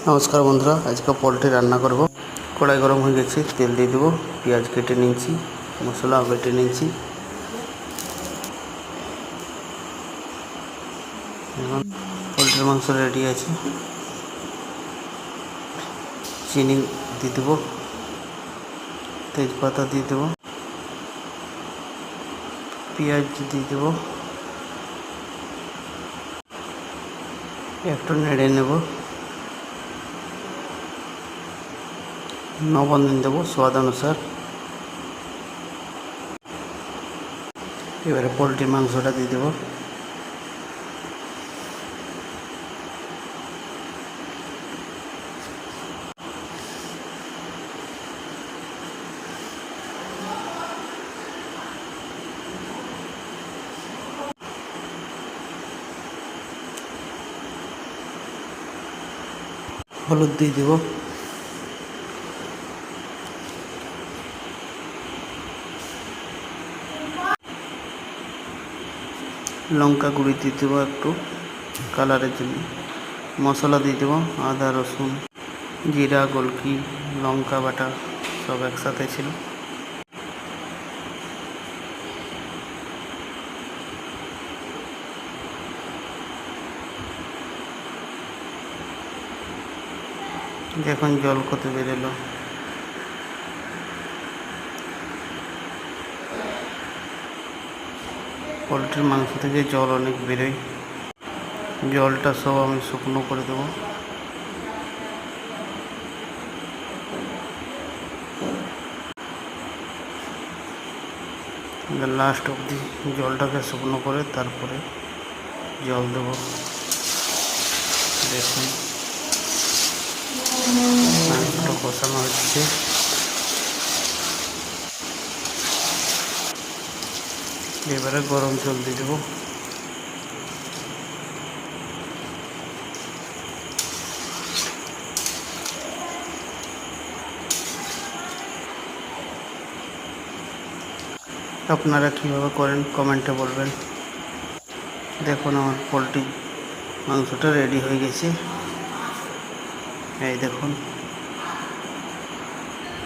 নমস্কার বন্ধুরা, আজকে পোলট্রি রান্না করব। কড়াই গরম হয়ে গেছে, তেল দিয়ে দেবো। পেঁয়াজ কেটে নিয়েছি, মশলাও কেটে নিয়েছি। এখন পোলট্রির মাংস রেডি আছে। চিনি দিয়ে দেবো, তেজপাতা দিয়ে দেবো, পেঁয়াজ দিয়ে দেবো, একটু নেড়ে নেব। লবণ দিয়ে দেবো স্বাদ অনুসার। এবারে পোলট্রির মাংসটা দিয়ে দেবো। হলুদ দিয়ে দেবো, লঙ্কা গুঁড়ি দিয়ে দেবো একটু কালারের জন্য। মশলা দিয়ে দেবো আদা, রসুন, জিরা, গোলকি, লঙ্কা বাটা সব একসাথে ছিল। দেখুন জল কত বেরোলো। পোলট্রির মাংস থেকে জল অনেক বেরোয়। জলটা সব আমি শুকনো করে দেবো। লাস্ট অবধি জলটাকে শুকনো করে তারপরে জল দেবো। দেখুন মাংসটা কষানো হচ্ছে। এবারে গরম জল দিয়ে দেবো। আপনারা কীভাবে করেন কমেন্টে বলবেন। দেখুন আমার পোলট্রি মাংসটা রেডি হয়ে গেছে। এই দেখুন।